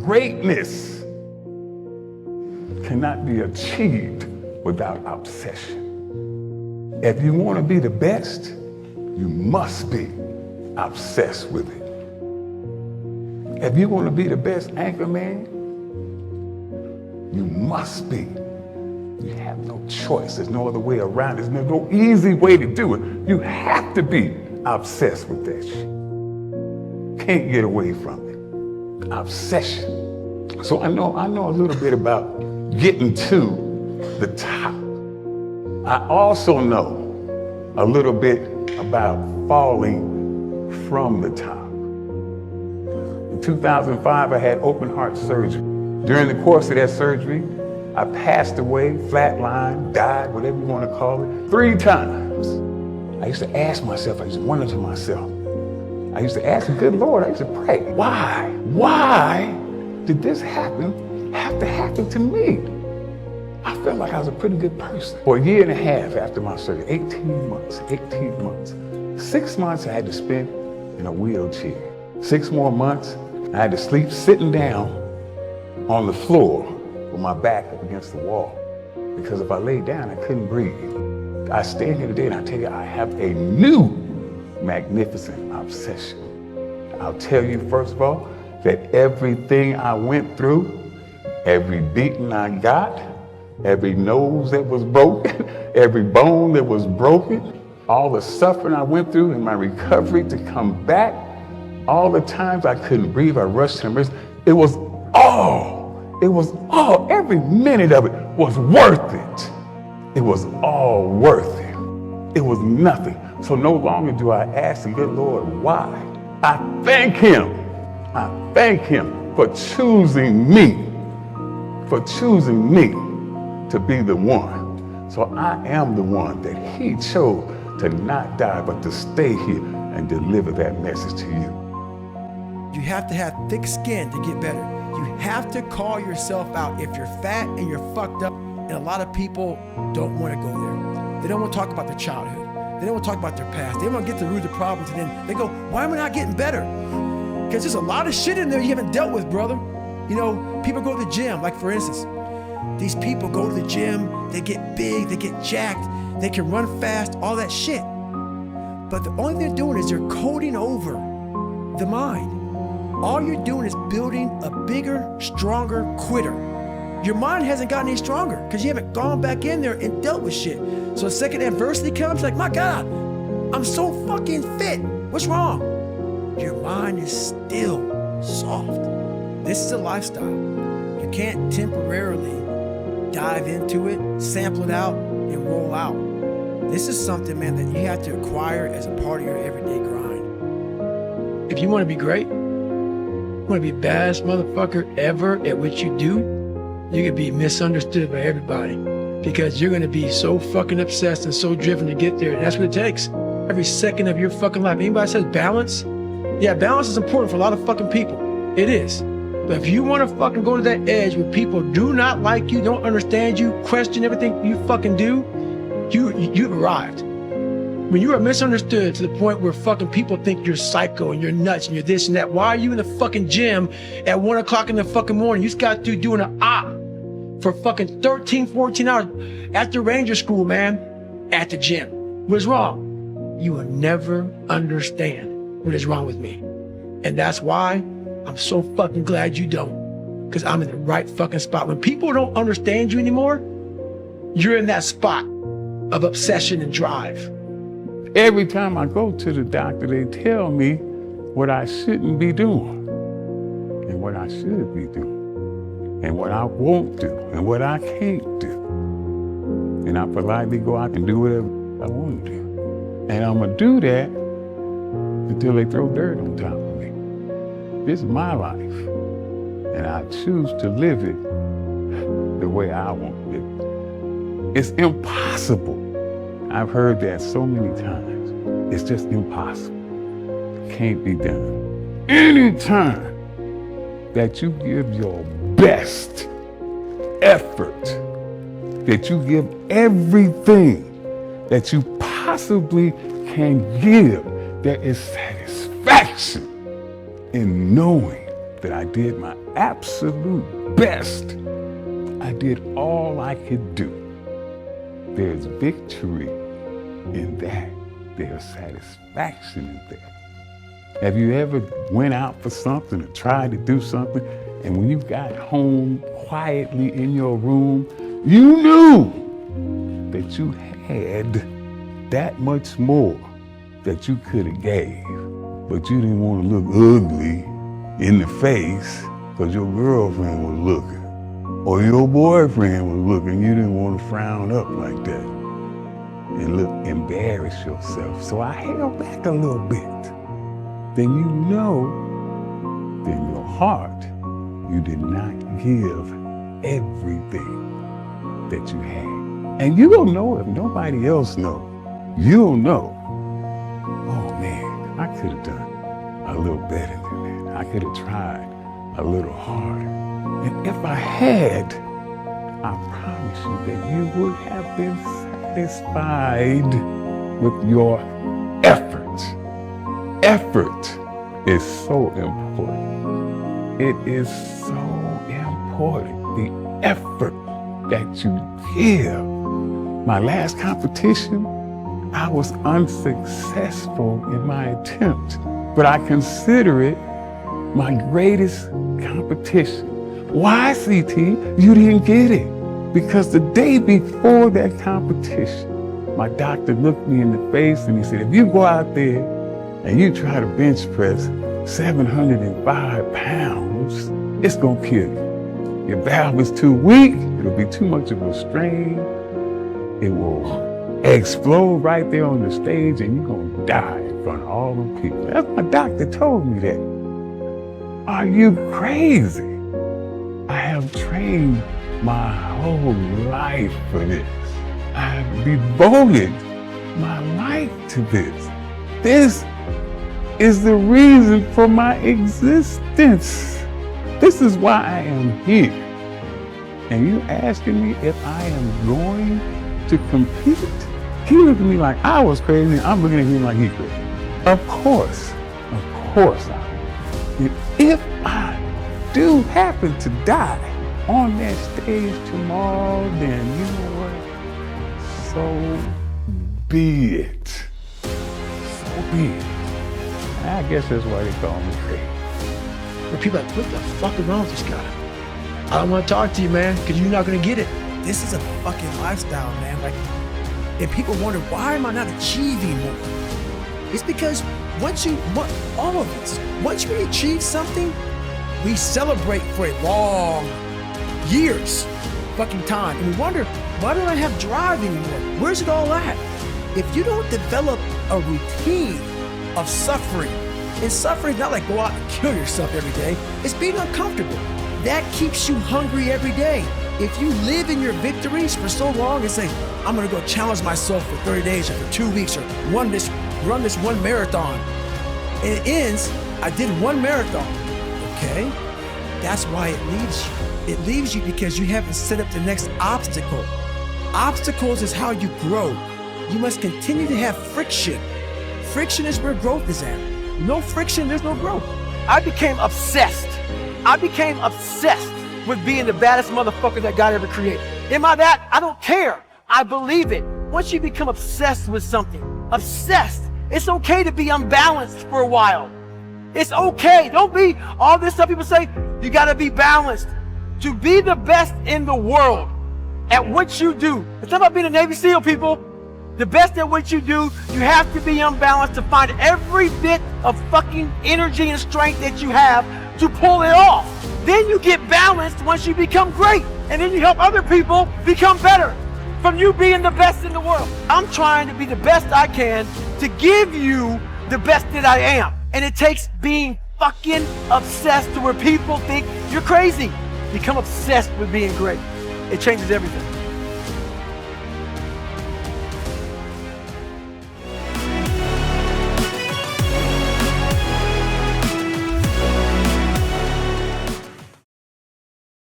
Greatness cannot be achieved without obsession. If you want to be the best, you must be obsessed with it. If you want to be the best anchor man, you must be. You have no choice. There's no other way around it. There's no easy way to do it. You have to be obsessed with that shit. Can't get away from it. Obsession. So I know a little bit about getting to the top. I also know a little bit about falling from the top. In 2005, I had open heart surgery. During the course of that surgery, I passed away, flatlined, died, whatever you want to call it, 3 times. I used to ask myself, I used to wonder to myself, I used to ask the good Lord, I used to pray, why? Why did this have to happen to me? I felt like I was a pretty good person. For a year and a half after my surgery, 18 months. 6 months I had to spend in a wheelchair. 6 more months, I had to sleep sitting down on the floor with my back up against the wall. Because if I laid down, I couldn't breathe. I stand here today and I tell you, I have a new magnificent obsession. I'll tell you, first of all, that everything I went through, every beating I got, every nose that was broken, every bone that was broken, all the suffering I went through in my recovery to come back, all the times I couldn't breathe, I rushed to the emergency. It was all, every minute of it was worth it. It was all worth it. It was nothing. So no longer do I ask the good Lord why. I thank him for choosing me to be the one. So I am the one that he chose to not die, but to stay here and deliver that message to you. You have to have thick skin to get better. You have to call yourself out. If you're fat and you're fucked up, and a lot of people don't want to go there. They don't want to talk about their childhood. They don't want to talk about their past. They want to get to the root of the problems, and then they go, why am I not getting better? Because there's a lot of shit in there you haven't dealt with, brother. You know, people go to the gym, like for instance, these people go to the gym, they get big, they get jacked, they can run fast, all that shit. But the only thing they're doing is they're coding over the mind. All you're doing is building a bigger, stronger quitter. Your mind hasn't gotten any stronger because you haven't gone back in there and dealt with shit. So the second adversity comes, like, my God, I'm so fucking fit. What's wrong? Your mind is still soft. This is a lifestyle. You can't temporarily dive into it, sample it out, and roll out. This is something, man, that you have to acquire as a part of your everyday grind. If you want to be great, you want to be the baddest motherfucker ever at what you do, you're going to be misunderstood by everybody because you're going to be so fucking obsessed and so driven to get there. And that's what it takes. Every second of your fucking life. Anybody says balance? Yeah, balance is important for a lot of fucking people. It is. But if you want to fucking go to that edge where people do not like you, don't understand you, question everything you fucking do, you've arrived. When you are misunderstood to the point where fucking people think you're psycho and you're nuts and you're this and that, why are you in the fucking gym at 1 o'clock in the fucking morning? You just got to doing an op for fucking 13, 14 hours after Ranger school, man, at the gym. What's wrong? You will never understand what is wrong with me. And that's why I'm so fucking glad you don't, because I'm in the right fucking spot. When people don't understand you anymore, you're in that spot of obsession and drive. Every time I go to the doctor, they tell me what I shouldn't be doing and what I should be doing and what I won't do and what I can't do. And I politely go out and do whatever I want to do. And I'm gonna do that until they throw dirt on top of me. This is my life, and I choose to live it the way I want to live it. It's impossible. I've heard that so many times. It's just impossible. It can't be done. Anytime that you give your best effort, that you give everything that you possibly can give, there is satisfaction in knowing that I did my absolute best. I did all I could do. There's victory in that. There's satisfaction in that. Have you ever went out for something or tried to do something, and when you got home quietly in your room, you knew that you had that much more that you could have gave, but you didn't want to look ugly in the face because your girlfriend was looking or your boyfriend was looking. You didn't want to frown up like that and embarrass yourself. So I held back a little bit. Then you know, in your heart, you did not give everything that you had. And you don't know if nobody else knows. You'll know, oh man, I could have done a little better than that. I could have tried a little harder. And if I had, I promise you that you would have been satisfied with your effort. Effort is so important. It is so important. The effort that you give. My last competition, I was unsuccessful in my attempt, but I consider it my greatest competition. Why, CT? You didn't get it. Because the day before that competition, my doctor looked me in the face and he said, if you go out there and you try to bench press 705 pounds, it's gonna kill you. Your valve is too weak, it'll be too much of a strain, it will explode right there on the stage and you're gonna die in front of all them people. That's my doctor told me that. Are you crazy? I have trained my whole life for this. I have devoted my life to this. This is the reason for my existence. This is why I am here. And you asking me if I am going to compete? He looked at me like I was crazy, and I'm looking at him like he's crazy. Of course I will. And if I do happen to die on that stage tomorrow, then you know what? So be it. So be it. I guess that's why they call me crazy. But people are like, what the fuck is wrong with this guy? I don't want to talk to you, man, because you're not going to get it. This is a fucking lifestyle, man. Like, and people wonder, why am I not achieving more? It's because once you achieve something, we celebrate for a long years fucking time. And we wonder, why don't I have drive anymore? Where's it all at? If you don't develop a routine of suffering, and suffering is not like go out and kill yourself every day, it's being uncomfortable. That keeps you hungry every day. If you live in your victories for so long and say, I'm gonna go challenge myself for 30 days or for 2 weeks or run this one marathon. And it ends, I did one marathon, okay? That's why it leaves you. It leaves you because you haven't set up the next obstacle. Obstacles is how you grow. You must continue to have friction. Friction is where growth is at. No friction, there's no growth. I became obsessed. With being the baddest motherfucker that God ever created. Am I that? I don't care. I believe it. Once you become obsessed with something, it's okay to be unbalanced for a while. It's okay. Don't be all this stuff people say, you gotta be balanced. To be the best in the world at what you do. It's not about being a Navy SEAL, people. The best at what you do, you have to be unbalanced to find every bit of fucking energy and strength that you have to pull it off. Then you get balanced once you become great. And then you help other people become better from you being the best in the world. I'm trying to be the best I can to give you the best that I am. And it takes being fucking obsessed to where people think you're crazy. Become obsessed with being great. It changes everything.